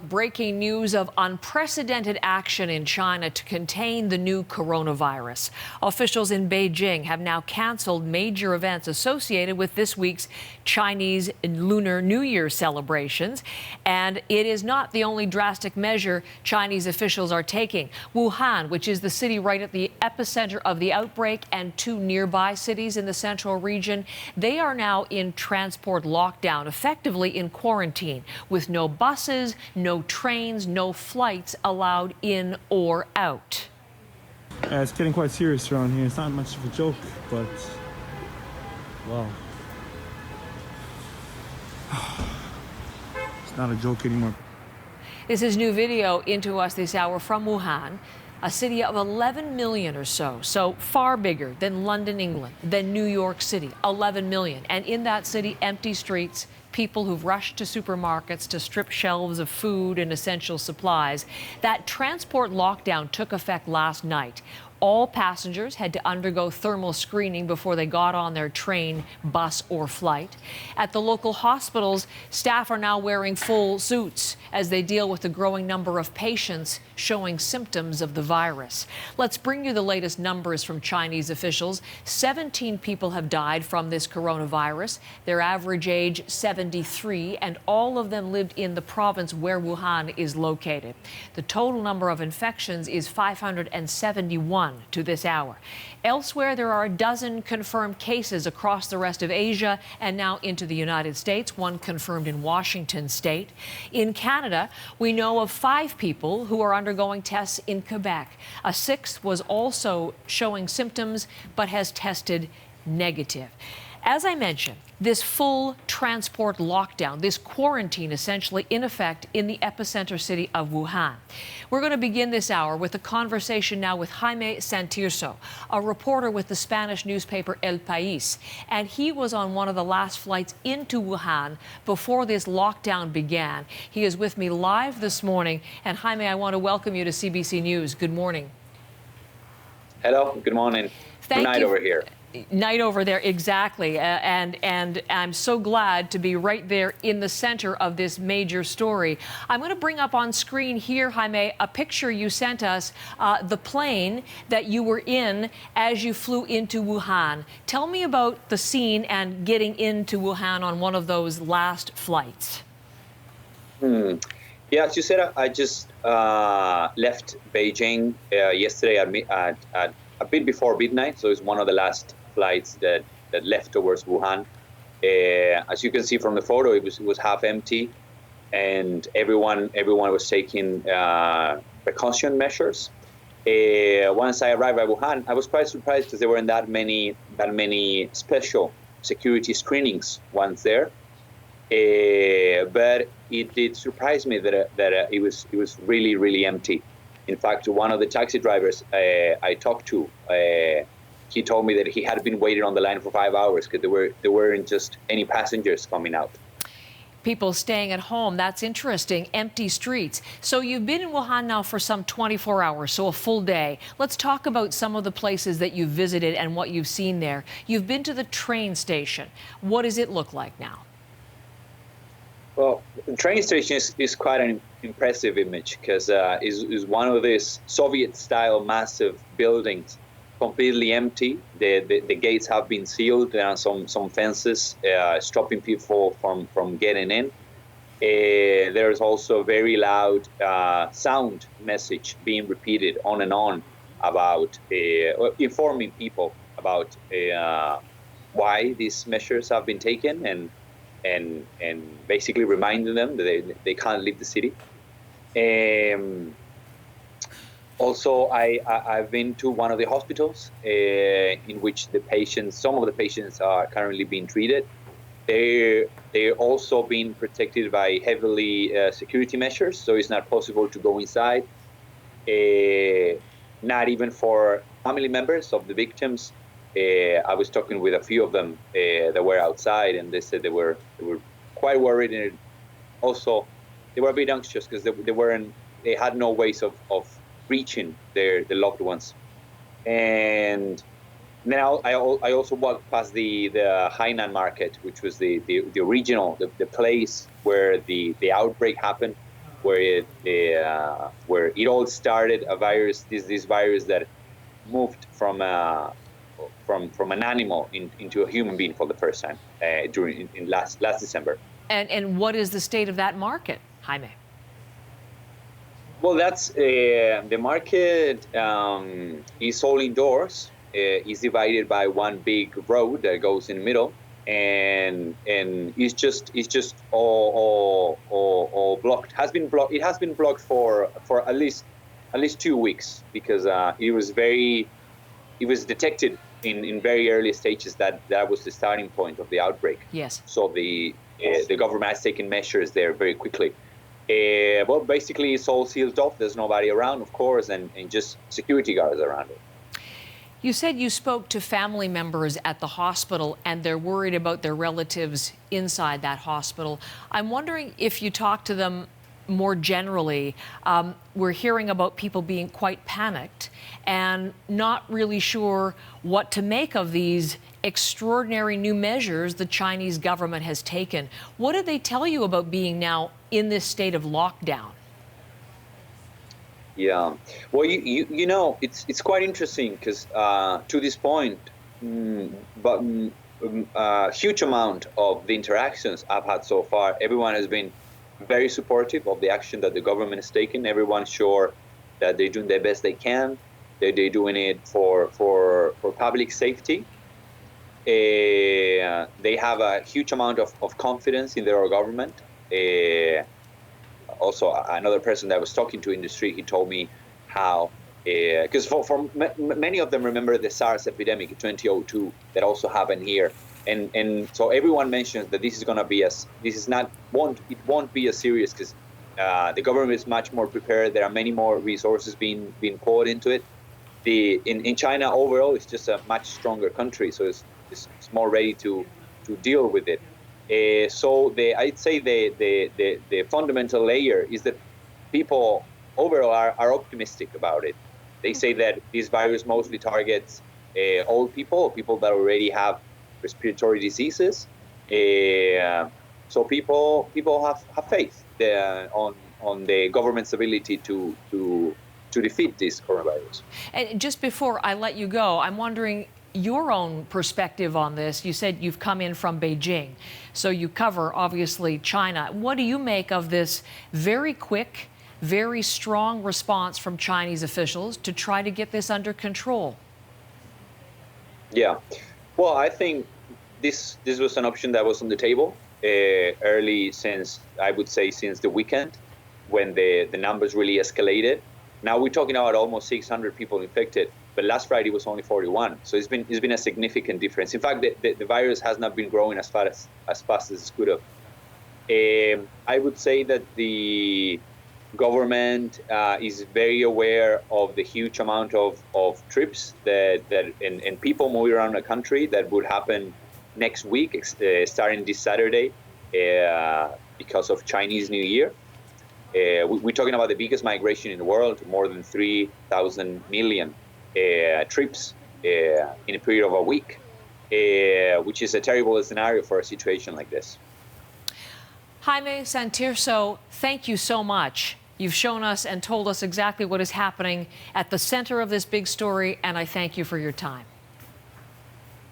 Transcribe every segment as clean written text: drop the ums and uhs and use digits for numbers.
breaking news of unprecedented action in China to contain the new coronavirus. Officials in Beijing have now canceled major events associated with this week's Chinese Lunar New Year celebrations. And it is not the only drastic measure Chinese officials are taking. Wuhan, which is the city right at the epicenter of the outbreak, and two nearby cities in the central region, they are now in transport lockdown, effectively in quarantine, with no buses, no trains, no flights allowed in or out. It's getting quite serious around here. It's not much of a joke, but wow. It's not a joke anymore. This is new video into us this hour from Wuhan, a city of 11 million or so far bigger than London, England, than New York City, 11 million. And in that city, empty streets, people who've rushed to supermarkets to strip shelves of food and essential supplies. That transport lockdown took effect last night. All passengers had to undergo thermal screening before they got on their train, bus, or flight. At the local hospitals, staff are now wearing full suits as they deal with the growing number of patients showing symptoms of the virus. Let's bring you the latest numbers from Chinese officials. 17 people have died from this coronavirus. Their average age, 73, and all of them lived in the province where Wuhan is located. The total number of infections is 571 to this hour. Elsewhere, there are a dozen confirmed cases across the rest of Asia and now into the United States, one confirmed in Washington state. In Canada, we know of 5 people who are undergoing tests in Quebec. A 6th was also showing symptoms but has tested negative. As I mentioned, this full transport lockdown, this quarantine essentially in effect in the epicenter city of Wuhan. We're going to begin this hour with a conversation now with Jaime Santirso, a reporter with the Spanish newspaper El País. And he was on one of the last flights into Wuhan before this lockdown began. He is with me live this morning. And Jaime, I want to welcome you to CBC News. Good morning. Hello, good morning. Good night over here. Night over there, exactly. And I'm so glad to be right there in the center of this major story. I'm going to bring up on screen here, Jaime, a picture you sent us, the plane that you were in as you flew into Wuhan. Tell me about the scene and getting into Wuhan on one of those last flights. Yeah, as you said, I just left Beijing yesterday at a bit before midnight, so it's one of the last flights that left towards Wuhan. As you can see from the photo, it was half empty, and everyone was taking precaution measures. Once I arrived at Wuhan, I was quite surprised because there weren't that many special security screenings once there. But it did surprise me that it was really empty. In fact, one of the taxi drivers I talked to, he told me that he had been waiting on the line for 5 hours because there weren't just any passengers coming out. People staying at home, that's interesting. Empty streets. So you've been in Wuhan now for some 24 hours, so a full day. Let's talk about some of the places that you've visited and what you've seen there. You've been to the train station. What does it look like now? Well, the train station is quite an impressive image because it's one of these Soviet-style massive buildings, completely empty. The gates have been sealed. There are some fences stopping people from getting in. There's also a very loud sound message being repeated on and on about informing people about why these measures have been taken and basically reminding them that they can't leave the city. Also, I've been to one of the hospitals in which some of the patients are currently being treated. They're also being protected by heavily security measures, so it's not possible to go inside. Not even for family members of the victims. I was talking with a few of them that were outside, and they said they were quite worried, and also they were a bit anxious because they had no ways of reaching their loved ones. And now I also walked past the Hainan market, which was the original, the place where the outbreak happened. where it all started, a virus, this virus that moved from an animal into a human being for the first time in last December. And what is the state of that market, Jaime? Well, that's the market is all indoors. Is divided by one big road that goes in the middle, and it's just all blocked. It has been blocked for at least 2 weeks, because it was detected in very early stages that was the starting point of the outbreak. Yes. So the government has taken measures there very quickly. Well, basically it's all sealed off. There's nobody around, of course, and just security guards around it. You said you spoke to family members at the hospital and they're worried about their relatives inside that hospital. I'm wondering if you talk to them more generally. We're hearing about people being quite panicked and not really sure what to make of these extraordinary new measures the Chinese government has taken. What did they tell you about being now in this state of lockdown? Yeah, well, you know, it's quite interesting, because to this point, a huge amount of the interactions I've had so far, everyone has been very supportive of the action that the government has taken. Everyone's sure that they're doing the best they can, that they're doing it for public safety. They have a huge amount of confidence in their government. Also, another person that I was talking to in the street, he told me how, because for many of them remember the SARS epidemic in 2002 that also happened here, and so everyone mentions that this is going to be it won't be as serious, because the government is much more prepared. There are many more resources being poured into it. In China overall, it's just a much stronger country, so it's more ready to deal with it. So I'd say the fundamental layer is that people overall are optimistic about it. They say that this virus mostly targets old people that already have respiratory diseases. So people have faith on the government's ability to defeat this coronavirus. And just before I let you go, I'm wondering your own perspective on this. You said you've come in from Beijing, so you cover, obviously, China. What do you make of this very quick, very strong response from Chinese officials to try to get this under control? Yeah, well, I think this was an option that was on the table early, since the weekend, when the numbers really escalated. Now we're talking about almost 600 people infected, but last Friday was only 41. So it's been a significant difference. In fact, the virus has not been growing as fast as it could have. I would say that the government is very aware of the huge amount of trips and people moving around the country that would happen next week, starting this Saturday, because of Chinese New Year. We're talking about the biggest migration in the world, more than 3,000 million trips in a period of a week, which is a terrible scenario for a situation like this. Jaime Santirso, thank you so much. You've shown us and told us exactly what is happening at the center of this big story, and I thank you for your time.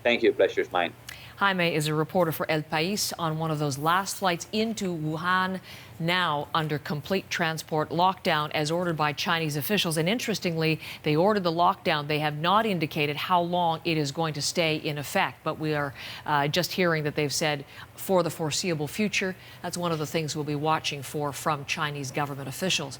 Thank you. Pleasure is mine. Jaime is a reporter for El País on one of those last flights into Wuhan, now under complete transport lockdown as ordered by Chinese officials. And interestingly, they ordered the lockdown. They have not indicated how long it is going to stay in effect, but we are just hearing that they've said for the foreseeable future. That's one of the things we'll be watching for from Chinese government officials.